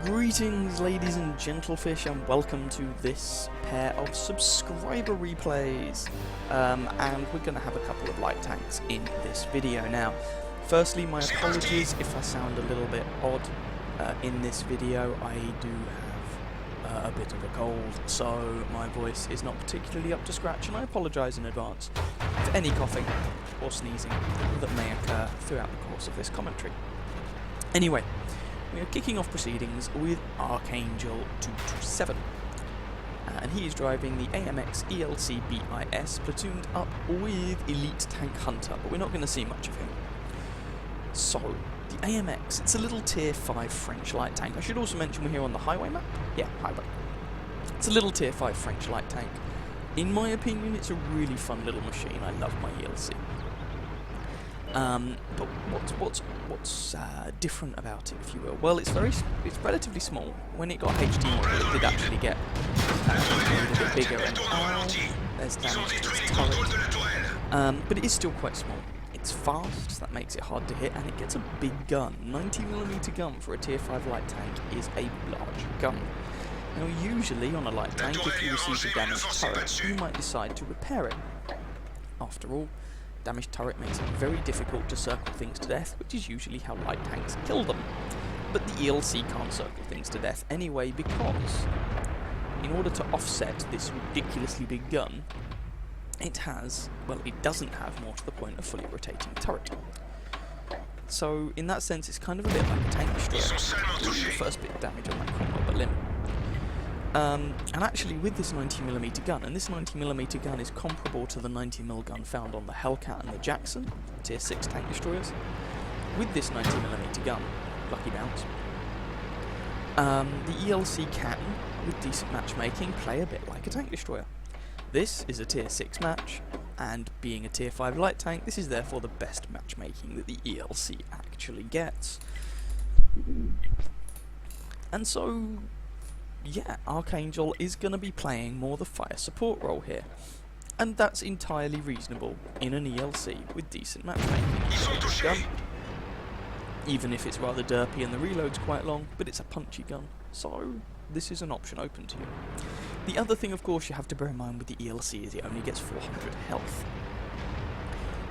Greetings ladies and gentlefish, and welcome to this pair of subscriber replays, and we're going to have a couple of light tanks in this video. Now firstly, my apologies if I sound a little bit odd in this video. I do have a bit of a cold, so my voice is not particularly up to scratch, and I apologise in advance for any coughing or sneezing that may occur throughout the course of this commentary. Anyway, we are kicking off proceedings with Archangel 227, and he is driving the AMX ELC Bis platooned up with Elite Tank Hunter, but we're not going to see much of him. So, the AMX, it's a little tier 5 French light tank. I should also mention we're here on the highway map. Yeah, highway. It's a little tier 5 French light tank. In my opinion, it's a really fun little machine. I love my ELC. But what's different about it, if you will? Well, it's relatively small. When it got HD, it did actually get a little bit bigger, and there's damage to its turret. But it is still quite small. It's fast, so that makes it hard to hit, and it gets a big gun. 90mm gun for a tier 5 light tank is a large gun. Now, usually on a light tank, if you receive a damaged turret, you might decide to repair it. After all, damaged turret makes it very difficult to circle things to death, which is usually how light tanks kill them. But the ELC can't circle things to death anyway, because in order to offset this ridiculously big gun, it doesn't have, more to the point, a fully rotating turret. So in that sense, it's kind of a bit like a tank destroyer. The first bit of damage on that crumble limb. And actually, with this 90mm gun, and this 90mm gun is comparable to the 90mm gun found on the Hellcat and the Jackson, tier 6 tank destroyers. With this 90mm gun, lucky bounce, the ELC can, with decent matchmaking, play a bit like a tank destroyer. This is a tier 6 match, and being a tier 5 light tank, this is therefore the best matchmaking that the ELC actually gets. And so, yeah, Archangel is going to be playing more the fire support role here, and that's entirely reasonable in an ELC with decent matchmaking. Even if it's rather derpy and the reload's quite long, but it's a punchy gun, so this is an option open to you. The other thing, of course, you have to bear in mind with the ELC is it only gets 400 health,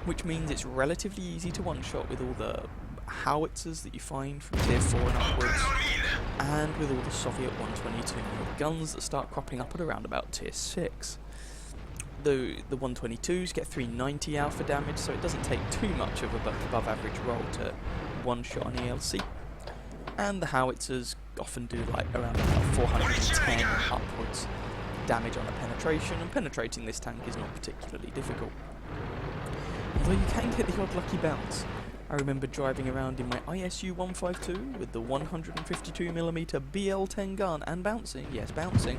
which means it's relatively easy to one-shot with all the howitzers that you find from tier 4 and upwards, and with all the Soviet 122mm guns that start cropping up at around about tier 6. The 122s get 390 alpha damage, so it doesn't take too much of a above average roll to one-shot an ELC. And the howitzers often do like around about 410 upwards damage on a penetration, and penetrating this tank is not particularly difficult. Although you can get the odd lucky bounce. I remember driving around in my ISU 152 with the 152mm BL10 gun and bouncing, yes, bouncing,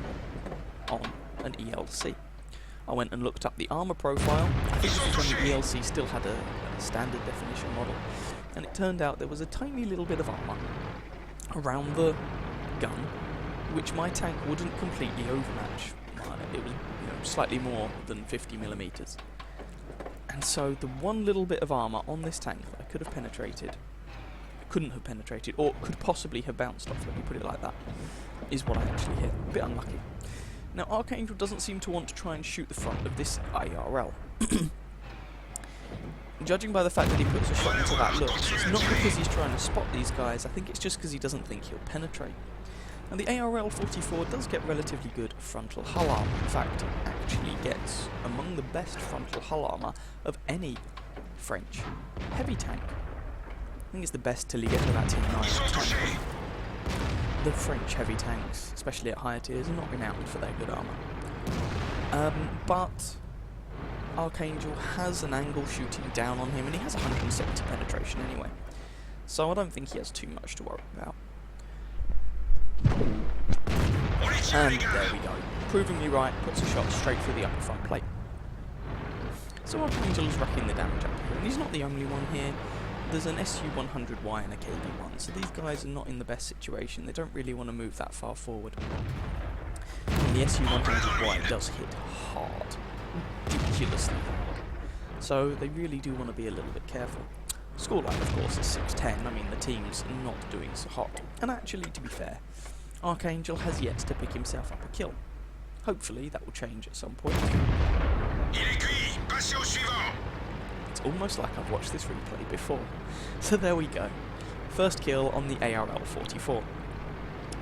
on an ELC. I went and looked up the armour profile. I think this was when the ELC still had a standard definition model, and it turned out there was a tiny little bit of armour around the gun, which my tank wouldn't completely overmatch. It was, slightly more than 50mm. And so the one little bit of armour on this tank that I couldn't have penetrated, or could possibly have bounced off, let me put it like that, is what I actually hit. A bit unlucky. Now, Archangel doesn't seem to want to try and shoot the front of this IRL. Judging by the fact that he puts a shot into that look, it's not because he's trying to spot these guys, I think it's just because he doesn't think he'll penetrate. And the ARL-44 does get relatively good frontal hull armour. In fact, it actually gets among the best frontal hull armour of any French heavy tank. I think it's the best till you get to about tier 9 or 10. The French heavy tanks, especially at higher tiers, are not renowned for their good armour. But Archangel has an angle shooting down on him, and he has 170 penetration anyway. So I don't think he has too much to worry about. And there we go. Proving me right, puts a shot straight through the upper front plate. So Archangel is racking the damage up here, and he's not the only one here. There's an SU-100Y and a KB-1, so these guys are not in the best situation. They don't really want to move that far forward. And the SU-100Y does hit hard. Ridiculously hard. So they really do want to be a little bit careful. Scoreline, of course, is 6-10. I mean, the team's not doing so hot. And actually, to be fair, Archangel has yet to pick himself up a kill. Hopefully, that will change at some point. It's almost like I've watched this replay before. So there we go. First kill on the ARL 44.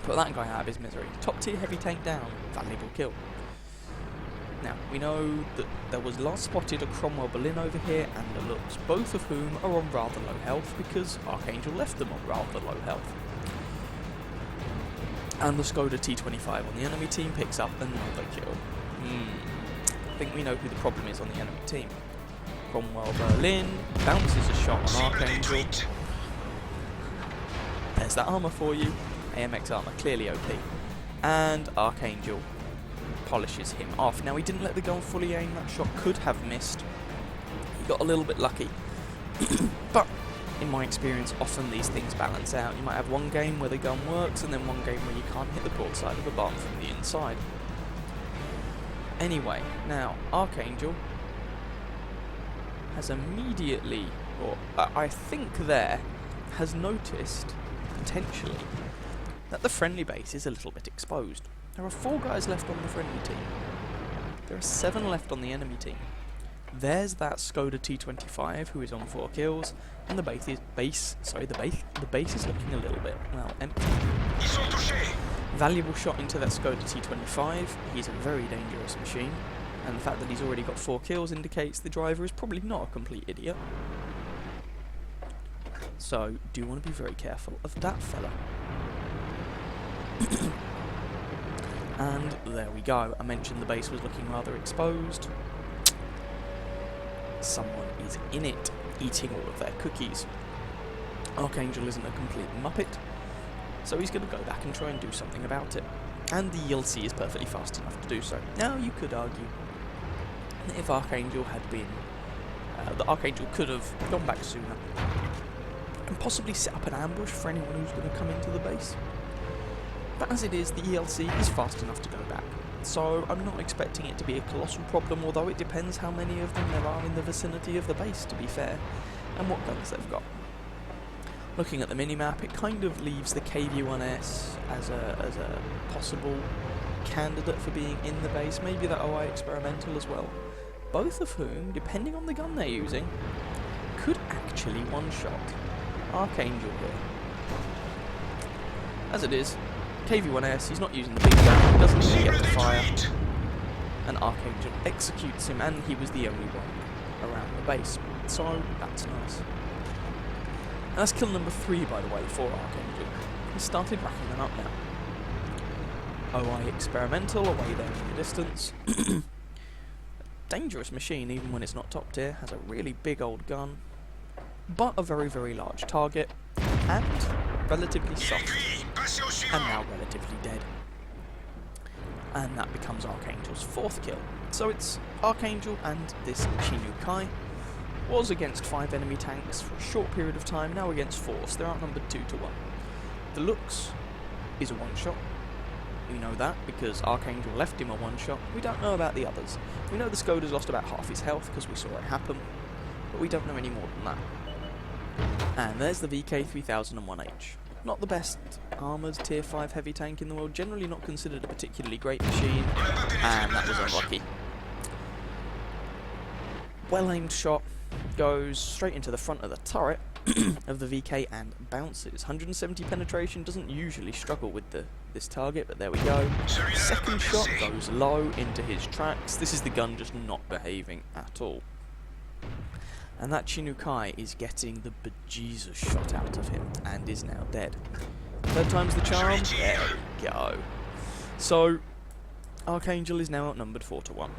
Put that guy out of his misery. Top tier heavy tank down. Valuable kill. Now, we know that there was last spotted a Cromwell Berlin over here and a Lux, both of whom are on rather low health because Archangel left them on rather low health. And the Skoda T49 on the enemy team picks up another kill. I think we know who the problem is on the enemy team. Cromwell Berlin bounces a shot on Archangel. There's that armour for you. AMX armour, clearly OP. And Archangel polishes him off. Now, he didn't let the gun fully aim. That shot could have missed. He got a little bit lucky. But in my experience, often these things balance out. You might have one game where the gun works and then one game where you can't hit the broadside of a bomb from the inside. Anyway, now Archangel has immediately, or I think there, has noticed, potentially, that the friendly base is a little bit exposed. There are 4 guys left on the friendly team. There are 7 left on the enemy team. There's that Skoda T49 who is on 4 kills, and the base is looking a little bit, well, empty. Valuable shot into that Skoda T49. He's a very dangerous machine, and the fact that he's already got 4 kills indicates the driver is probably not a complete idiot. So, do want to be very careful of that fella. And there we go. I mentioned the base was looking rather exposed. Someone is in it, eating all of their cookies. Archangel isn't a complete muppet, so he's going to go back and try and do something about it. And the ELC is perfectly fast enough to do so. Now, you could argue that if Archangel had been... that Archangel could have gone back sooner and possibly set up an ambush for anyone who's going to come into the base. But as it is, the ELC is fast enough to go back. So I'm not expecting it to be a colossal problem, although it depends how many of them there are in the vicinity of the base, to be fair, and what guns they've got. Looking at the minimap, it kind of leaves the KV-1S as a possible candidate for being in the base, maybe the OI Experimental as well. Both of whom, depending on the gun they're using, could actually one-shot Archangel here. As it is, KV-1S, he's not using the big gun, he doesn't even get the fire, and Archangel executes him, and he was the only one around the base, so that's nice. And that's kill number 3, by the way, for Archangel. He started racking them up now. OI Experimental, away there in the distance. Dangerous machine, even when it's not top tier, has a really big old gun, but a very, very large target, and relatively soft, and now relatively dead. And that becomes Archangel's 4th kill. So it's Archangel and this Chinukai. Was against 5 enemy tanks for a short period of time, now against 4, so they're outnumbered 2-1. The Lux is a one-shot. We know that because Archangel left him a one-shot. We don't know about the others. We know the Skoda's lost about half his health because we saw it happen, but we don't know any more than that. And there's the VK3001H. Not the best armoured tier 5 heavy tank in the world, generally not considered a particularly great machine, and that was unlucky. Well aimed shot, goes straight into the front of the turret of the VK and bounces. 170 penetration, doesn't usually struggle with this target, but there we go. Second shot goes low into his tracks. This is the gun just not behaving at all. And that Chinukai is getting the bejesus shot out of him and is now dead. 3rd time's the charm. There we go. So, Archangel is now outnumbered 4-1.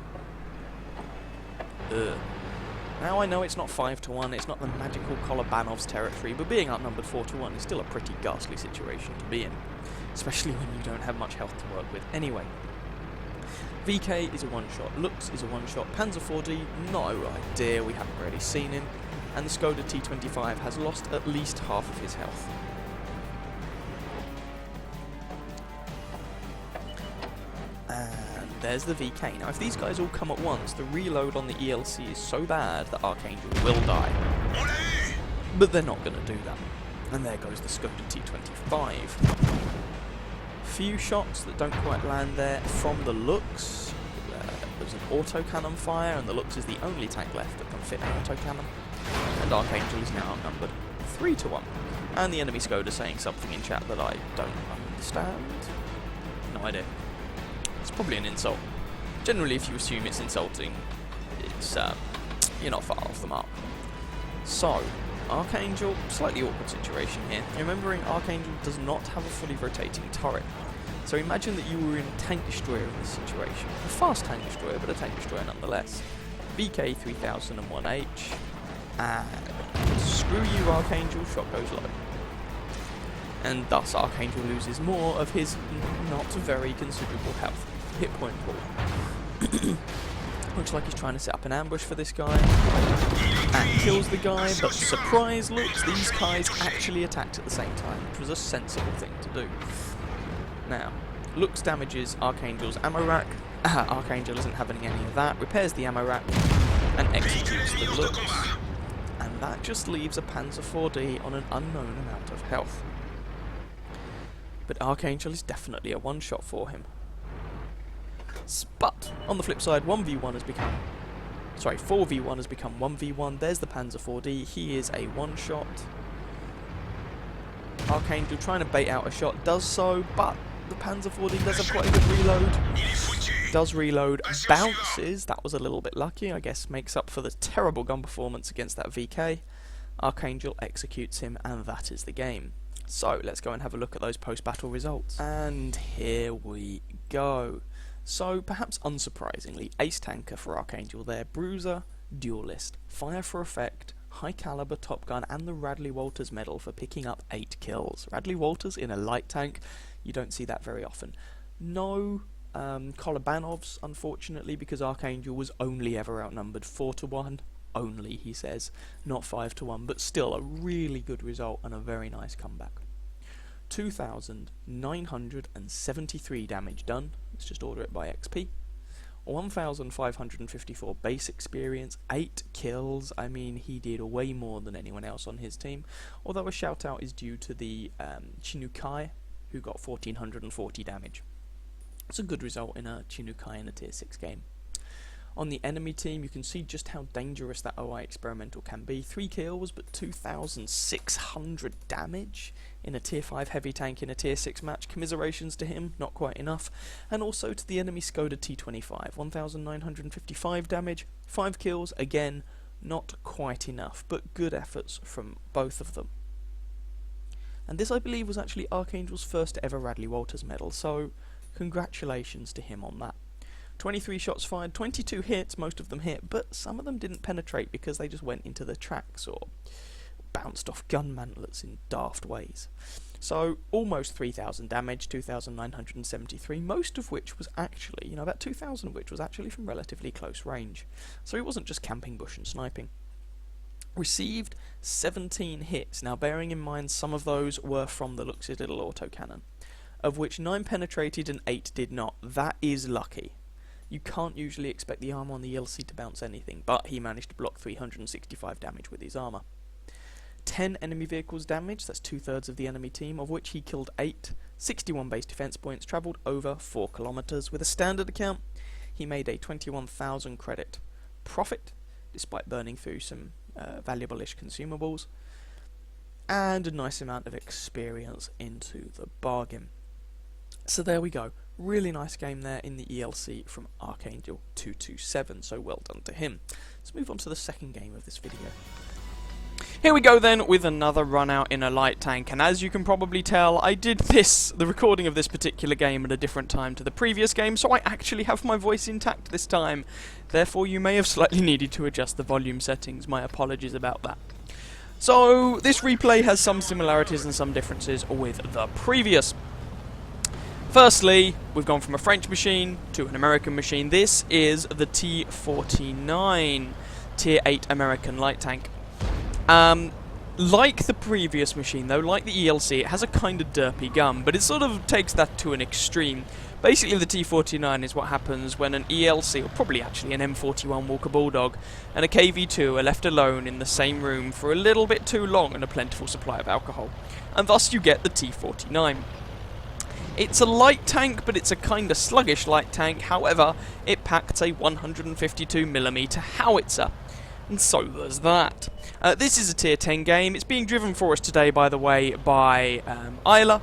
Now I know it's not 5-1, it's not the magical Kolobanov's territory, but being outnumbered 4-1 is still a pretty ghastly situation to be in. Especially when you don't have much health to work with. Anyway. VK is a one-shot, Lux is a one-shot, Panzer 4D, no idea, we haven't really seen him, and the Skoda T49 has lost at least half of his health. And there's the VK. Now if these guys all come at once, the reload on the ELC is so bad that Archangel will die. But they're not going to do that. And there goes the Skoda T25. Few shots that don't quite land there from the looks. There's an autocannon fire, and the looks is the only tank left that can fit an autocannon. And Archangel is now outnumbered 3-1. And the enemy Skoda saying something in chat that I don't understand. No idea. It's probably an insult. Generally, if you assume it's insulting, it's you're not far off the mark. So, Archangel, slightly awkward situation here. Remembering Archangel does not have a fully rotating turret. So imagine that you were in a tank destroyer in this situation. A fast tank destroyer, but a tank destroyer nonetheless. VK 3001H, and screw you Archangel, shot goes low. And thus Archangel loses more of his not very considerable health. Hit point pool. Looks like he's trying to set up an ambush for this guy. And kills the guy, but surprise looks, these guys actually attacked at the same time, which was a sensible thing to do. Now, looks damages Archangel's ammo rack. Archangel isn't having any of that. Repairs the ammo rack and executes the looks. And that just leaves a Panzer 4D on an unknown amount of health. But Archangel is definitely a one-shot for him. But, on the flip side, 4v1 has become 1v1. There's the Panzer 4D. He is a one-shot. Archangel trying to bait out a shot, does so, but the Panzer 4D does have quite a good reload. Does reload, bounces, that was a little bit lucky, I guess makes up for the terrible gun performance against that VK. Archangel executes him, and that is the game. So, let's go and have a look at those post-battle results. And here we go. So, perhaps unsurprisingly, ace tanker for Archangel there, bruiser, duelist, fire for effect, high caliber top gun, and the Radley Walters medal for picking up 8 kills. Radley Walters in a light tank, you don't see that very often. No Kolobanovs, unfortunately, because Archangel was only ever outnumbered 4-1. Only, he says, not 5-1, but still a really good result and a very nice comeback. 2,973 damage done. Let's just order it by XP. 1,554 base experience, 8 kills. I mean, he did way more than anyone else on his team. Although a shout out is due to the Chinukai, who got 1,440 damage. It's a good result in a Chinukai in a tier 6 game. On the enemy team, you can see just how dangerous that OI experimental can be. 3 kills, but 2,600 damage in a tier 5 heavy tank in a tier 6 match. Commiserations to him, not quite enough. And also to the enemy Skoda T25, 1,955 damage, 5 kills, again, not quite enough, but good efforts from both of them. And this, I believe, was actually Archangel's first ever Radley Walters medal, so congratulations to him on that. 23 shots fired, 22 hits, most of them hit, but some of them didn't penetrate because they just went into the tracks or bounced off gun mantlets in daft ways. So, almost 3,000 damage, 2,973, most of which was actually, about 2,000 of which was actually from relatively close range. So he wasn't just camping bush and sniping. Received 17 hits. Now, bearing in mind some of those were from the Lux's little autocannon, of which 9 penetrated and 8 did not. That is lucky. You can't usually expect the armor on the ELC to bounce anything, but he managed to block 365 damage with his armor. 10 enemy vehicles damaged, that's 2/3 of the enemy team, of which he killed 8, 61 base defense points, travelled over 4 kilometers. With a standard account, he made a 21,000 credit profit, despite burning through some valuable-ish consumables, and a nice amount of experience into the bargain. So there we go. Really nice game there in the ELC from Archangel 227, so well done to him. Let's move on to the second game of this video. Here we go then with another run out in a light tank, and as you can probably tell, I did the recording of this particular game at a different time to the previous game, so I actually have my voice intact this time. Therefore you may have slightly needed to adjust the volume settings, my apologies about that. So this replay has some similarities and some differences with the previous. Firstly, we've gone from a French machine to an American machine. This is the T49, Tier 8 American light tank. Like the previous machine though, like the ELC, it has a kind of derpy gun, but it sort of takes that to an extreme. Basically the T49 is what happens when an ELC, or probably actually an M41 Walker Bulldog, and a KV2 are left alone in the same room for a little bit too long and a plentiful supply of alcohol. And thus you get the T49. It's a light tank, but it's a kind of sluggish light tank. However, it packs a 152mm howitzer. And so there's that. This is a tier 10 game. It's being driven for us today, by the way, by Isla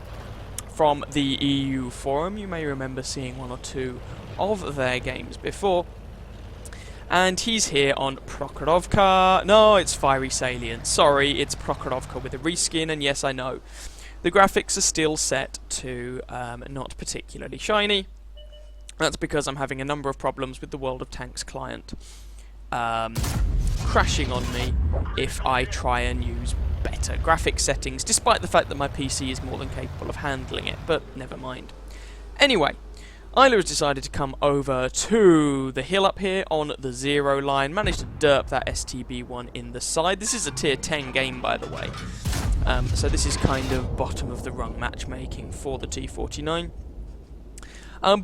from the EU forum. You may remember seeing one or two of their games before. And he's here on Prokhorovka. No, it's Fiery Salient. Sorry, it's Prokhorovka with a reskin, and yes, I know. The graphics are still set to not particularly shiny. That's because I'm having a number of problems with the World of Tanks client. Crashing on me if I try and use better graphics settings, despite the fact that my PC is more than capable of handling it, but never mind. Anyway, Isla has decided to come over to the hill up here on the 0 line, managed to derp that STB1 in the side. This is a tier 10 game, by the way, so this is kind of bottom of the rung matchmaking for the T49.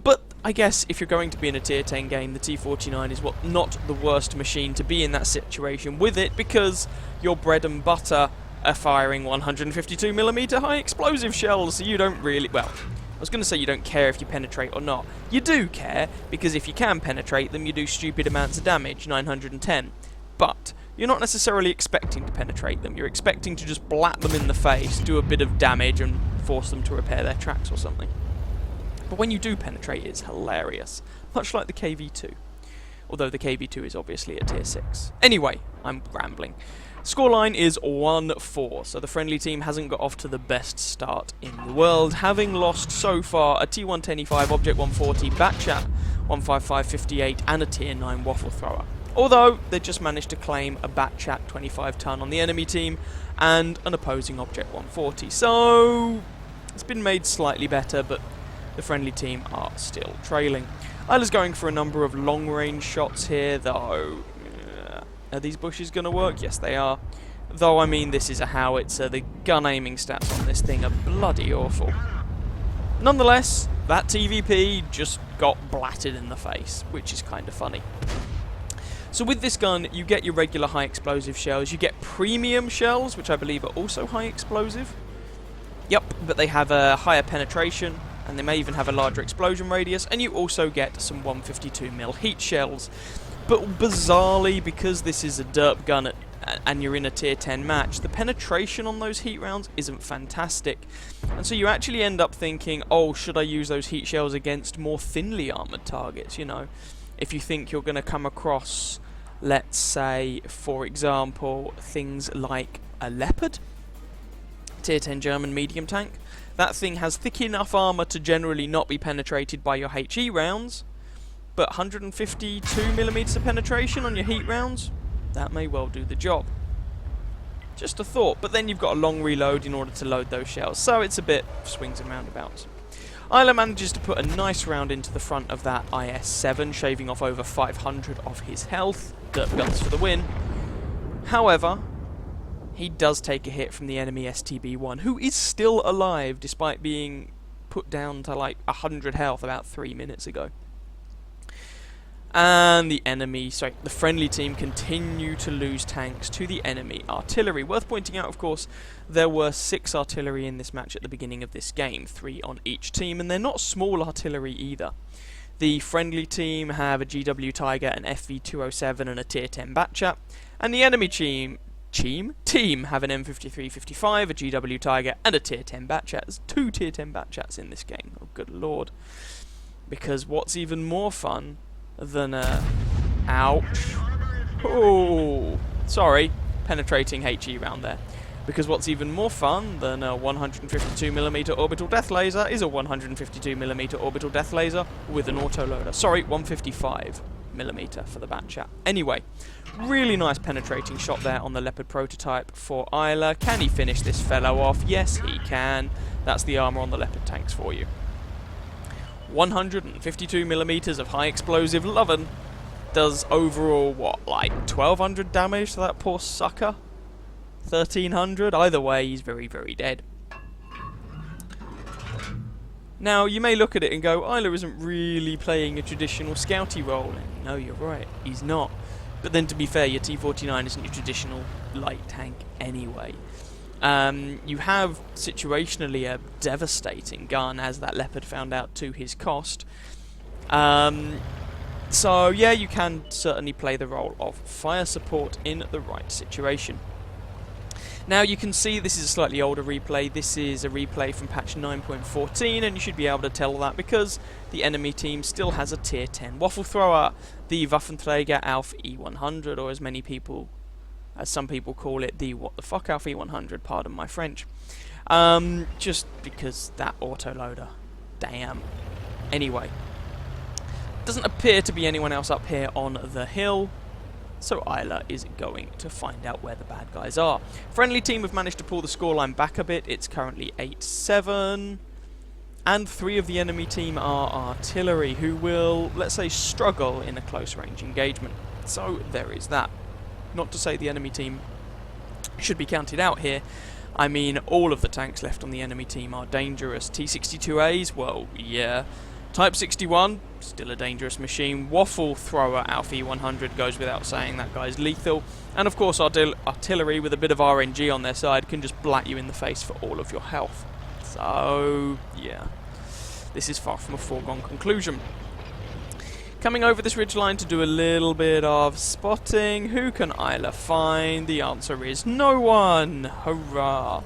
But I guess if you're going to be in a tier 10 game, the T49 is not the worst machine to be in that situation with it, because your bread and butter are firing 152mm high explosive shells, so you don't really, well, I was going to say you don't care if you penetrate or not. You do care, because if you can penetrate them, you do stupid amounts of damage, 910. But you're not necessarily expecting to penetrate them, you're expecting to just blat them in the face, do a bit of damage, and force them to repair their tracks or something. But when you do penetrate, it's hilarious. Much like the KV2. Although the KV2 is obviously a tier 6. Anyway, I'm rambling. Scoreline is 1-4, so the friendly team hasn't got off to the best start in the world, having lost so far a T110E5 Object 140 Batchat 15558 and a tier 9 Waffle Thrower. Although they just managed to claim a Batchat 25 ton on the enemy team and an opposing Object 140. So it's been made slightly better, but the friendly team are still trailing. Isla's going for a number of long-range shots here, though. Are these bushes going to work? Yes, they are. Though, I mean, this is a howitzer. The gun aiming stats on this thing are bloody awful. Nonetheless, that TVP just got blatted in the face, which is kind of funny. So with this gun, you get your regular high explosive shells. You get premium shells, which I believe are also high explosive. Yep, but they have a higher penetration, and they may even have a larger explosion radius, and you also get some 152mm heat shells. But bizarrely, because this is a derp gun and you're in a tier 10 match, the penetration on those heat rounds isn't fantastic. And so you actually end up thinking, oh, should I use those heat shells against more thinly armoured targets, you know? If you think you're going to come across, let's say, for example, things like a Leopard, tier 10 German medium tank. That thing has thick enough armour to generally not be penetrated by your HE rounds, but 152mm of penetration on your heat rounds, that may well do the job. Just a thought, but then you've got a long reload in order to load those shells, so it's a bit swings and roundabouts. Isla manages to put a nice round into the front of that IS-7, shaving off over 500 of his health. Dirt guns for the win. However, he does take a hit from the enemy STB1, who is still alive despite being put down to like 100 health about 3 minutes ago. And the friendly team continue to lose tanks to the enemy artillery. Worth pointing out, of course, there were 6 artillery in this match at the beginning of this game, 3 on each team, and they're not small artillery either. The friendly team have a GW Tiger, an FV207 and a tier 10 Batchat, and the enemy team have an M5355, a GW Tiger and a tier 10 Batchat. There's 2 tier 10 Batchats in this game, oh good lord. Because what's even more fun than ouch. Oh, sorry, penetrating HE round there. Because what's even more fun than a 152mm orbital death laser is a 152mm orbital death laser with an autoloader. Sorry, 155mm for the Batchat. Anyway, really nice penetrating shot there on the Leopard prototype for Isla. Can he finish this fellow off? Yes, he can. That's the armour on the Leopard tanks for you. 152mm of high explosive lovin' does overall, what, like 1200 damage to that poor sucker? 1300? Either way, he's very, very dead. Now, you may look at it and go, Isla isn't really playing a traditional scouty role. And no, you're right, he's not. But then, to be fair, your T49 isn't your traditional light tank anyway. You have, situationally, a devastating gun, as that Leopard found out to his cost. So, yeah, you can certainly play the role of fire support in the right situation. Now you can see this is a slightly older replay. This is a replay from patch 9.14, and you should be able to tell that because the enemy team still has a tier 10 waffle thrower, the Waffenträger Auf E100, or as some people call it, the what the fuck Auf E100, pardon my French. Just because that autoloader. Damn. Anyway. Doesn't appear to be anyone else up here on the hill. So Isla is going to find out where the bad guys are. Friendly team have managed to pull the scoreline back a bit. It's currently 8-7. And 3 of the enemy team are artillery, who will, let's say, struggle in a close range engagement. So there is that. Not to say the enemy team should be counted out here. I mean, all of the tanks left on the enemy team are dangerous. T62As, well, yeah. Type 61, still a dangerous machine. Waffle thrower Alpha E100 goes without saying, that guy's lethal. And of course artillery with a bit of RNG on their side can just blat you in the face for all of your health. So, yeah. This is far from a foregone conclusion. Coming over this ridgeline to do a little bit of spotting. Who can Isla find? The answer is no one! Hurrah!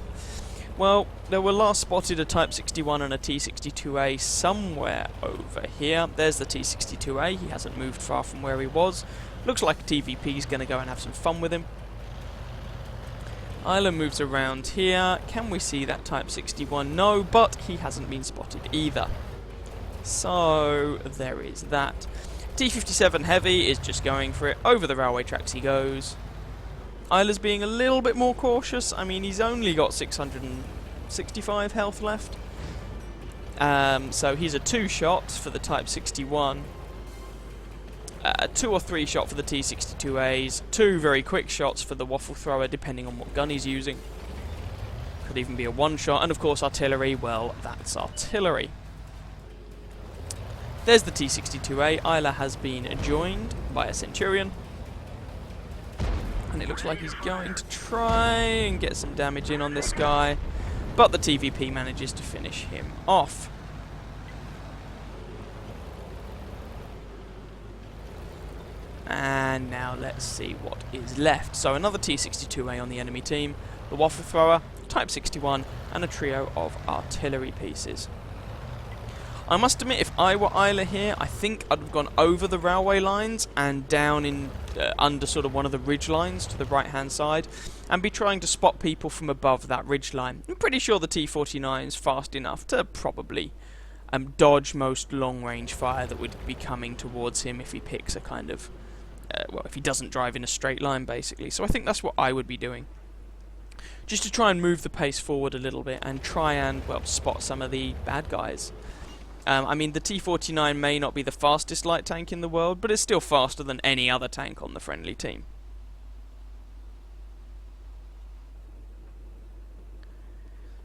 Well, there were last spotted a Type 61 and a T62A somewhere over here. There's the T62A, he hasn't moved far from where he was. Looks like TVP's going to go and have some fun with him. Isla moves around here. Can we see that Type 61? No, but he hasn't been spotted either. So, there is that. T57 Heavy is just going for it. Over the railway tracks he goes. Isla's being a little bit more cautious. I mean, he's only got 665 health left. So he's a 2-shot for the Type 61. A 2 or 3 shot for the T62As. 2 very quick shots for the waffle thrower, depending on what gun he's using. Could even be a 1-shot. And of course artillery, well, that's artillery. There's the T62A. Isla has been joined by a Centurion. And it looks like he's going to try and get some damage in on this guy. But the TVP manages to finish him off. And now let's see what is left. So another T62A on the enemy team, the waffle thrower, Type 61, and a trio of artillery pieces. I must admit, if I were Isla here, I think I'd have gone over the railway lines and down in under sort of one of the ridge lines to the right-hand side, and be trying to spot people from above that ridge line. I'm pretty sure the T49 is fast enough to probably dodge most long-range fire that would be coming towards him if he picks a kind of, well, if he doesn't drive in a straight line, basically. So I think that's what I would be doing. Just to try and move the pace forward a little bit and try and, well, spot some of the bad guys. I mean, the T49 may not be the fastest light tank in the world, but it's still faster than any other tank on the friendly team.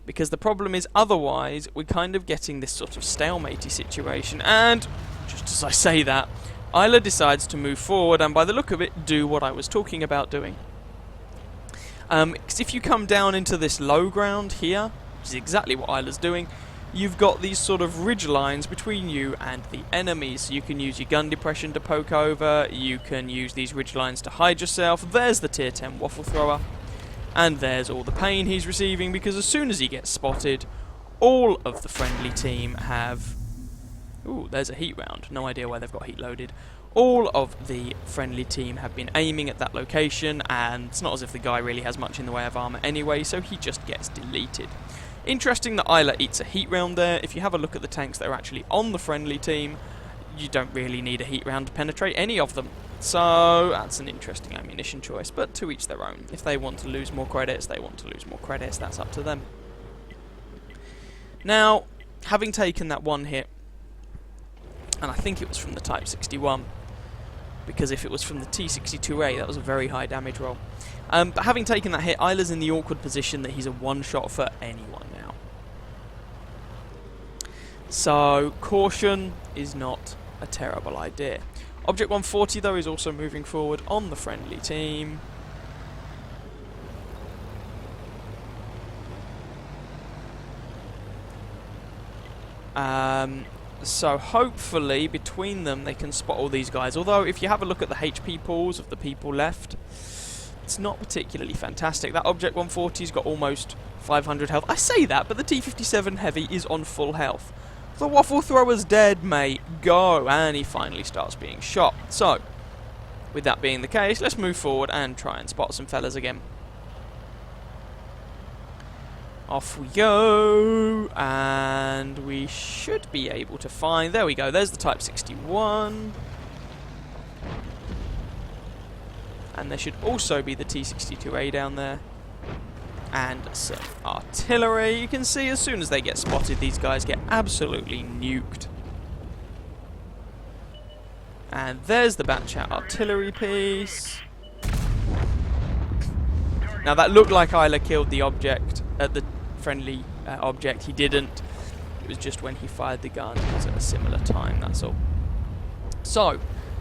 Because the problem is, otherwise, we're kind of getting this sort of stalematey situation, and, just as I say that, Isla decides to move forward, and by the look of it, do what I was talking about doing. Because if you come down into this low ground here, which is exactly what Isla's doing, you've got these sort of ridge lines between you and the enemy, so you can use your gun depression to poke over, you can use these ridge lines to hide yourself. There's the tier 10 waffle thrower, and there's all the pain he's receiving, because as soon as he gets spotted, all of the friendly team have... Ooh, there's a heat round, no idea why they've got heat loaded. All of the friendly team have been aiming at that location, and it's not as if the guy really has much in the way of armor anyway, so he just gets deleted. Interesting that Isla eats a heat round there. If you have a look at the tanks that are actually on the friendly team, you don't really need a heat round to penetrate any of them. So that's an interesting ammunition choice, but to each their own. If they want to lose more credits, they want to lose more credits. That's up to them. Now, having taken that one hit, and I think it was from the Type 61, because if it was from the T62A, that was a very high damage roll. But having taken that hit, Isla's in the awkward position that he's a one-shot for anyone now. So, caution is not a terrible idea. Object 140, though, is also moving forward on the friendly team. So hopefully between them they can spot all these guys. Although if you have a look at the HP pools of the people left, it's not particularly fantastic. That Object 140's got almost 500 health. I say that, but the T57 Heavy is on full health. The waffle thrower's dead, mate. Go. And he finally starts being shot. So, with that being the case, let's move forward and try and spot some fellas again. Off we go, and we should be able to find... There we go, there's the Type 61. And there should also be the T62A down there. And some artillery. You can see as soon as they get spotted, these guys get absolutely nuked. And there's the Batchat artillery piece. Now that looked like Isla killed the object at the friendly object. He didn't. It was just when he fired the gun. It was at a similar time, that's all. So,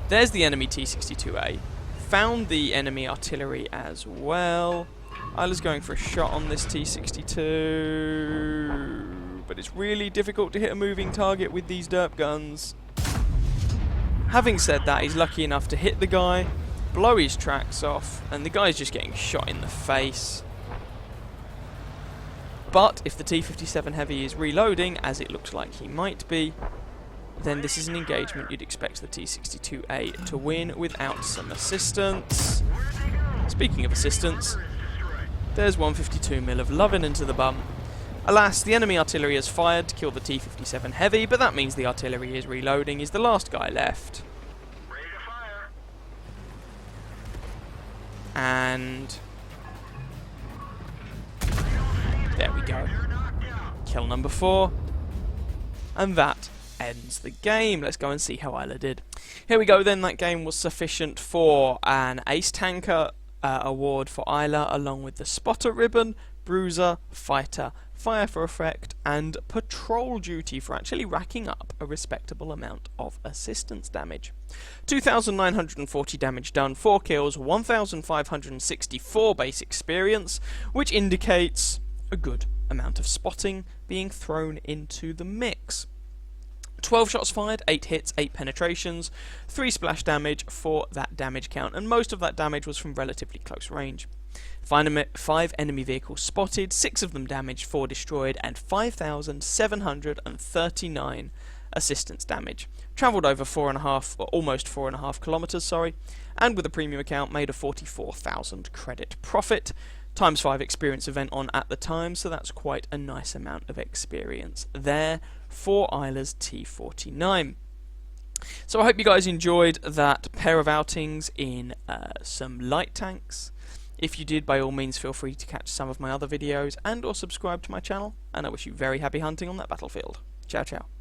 there's the enemy T62A. Found the enemy artillery as well. Isla's going for a shot on this T62, but it's really difficult to hit a moving target with these derp guns. Having said that, he's lucky enough to hit the guy, blow his tracks off, and the guy's just getting shot in the face. But if the T57 Heavy is reloading, as it looks like he might be, then this is an engagement you'd expect the T62A to win without some assistance. Speaking of assistance, there's 152mm of loving into the bum. Alas, the enemy artillery has fired to kill the T57 Heavy, but that means the artillery is reloading. He's the last guy left. And there we go. Kill number 4. And that ends the game. Let's go and see how Isla did. Here we go then. That game was sufficient for an Ace Tanker award for Isla, along with the Spotter Ribbon, Bruiser, Fighter, Fire for Effect, and Patrol Duty for actually racking up a respectable amount of assistance damage. 2,940 damage done, 4 kills, 1,564 base experience, which indicates a good amount of spotting being thrown into the mix. 12 shots fired, 8 hits, 8 penetrations, 3 splash damage for that damage count, and most of that damage was from relatively close range. 5 enemy vehicles spotted, 6 of them damaged, 4 destroyed, and 5,739 assistance damage. Travelled over 4.5, or almost 4.5 kilometres, sorry, and with a premium account made a 44,000 credit profit. Times 5 experience event on at the time, so that's quite a nice amount of experience there for Isla's T49. So I hope you guys enjoyed that pair of outings in some light tanks. If you did, by all means feel free to catch some of my other videos and or subscribe to my channel, and I wish you very happy hunting on that battlefield. Ciao ciao.